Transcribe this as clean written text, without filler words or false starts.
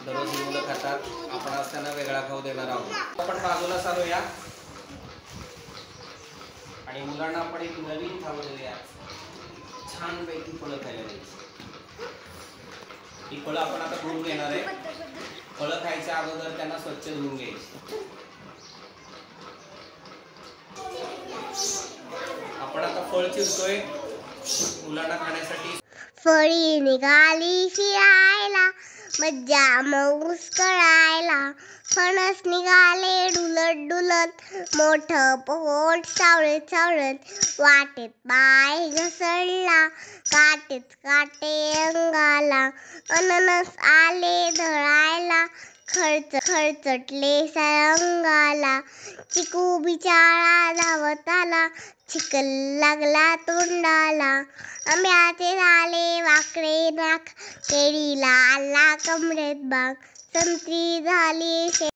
दररोज ही मुलं खातात, आपण आज त्यांना वेगळा खाऊ देणार आहोत. आपण बाजूला चालूया आणि मुलांना आपण एक नवीन खाऊ देऊया. छानपैकी फळं खायला द्यायची. ही फळं आपण आता धुवून घेणार आहे. फळं खायच्या अगोदर त्यांना स्वच्छ धुवून घ्यायची. आपण आता फळ चिरतोय मुलांना खाण्यासाठी. फळी निघाली फिरायला, मज्जा मौज करायला. फणस निघाले डुलत डुलत, मोठं पोट चावळत चावळत. वाटेत पाय घसरला, काटेच काटे अंगाला. अननस आले धरायला, खरचटले सारंगाला. चिकू बिचारा धावत आला, चिखल लागला तोंडाला. आंब्याचे झाले वाकडे नाक, केळीला आला कमरेत बाग. संत्री झाली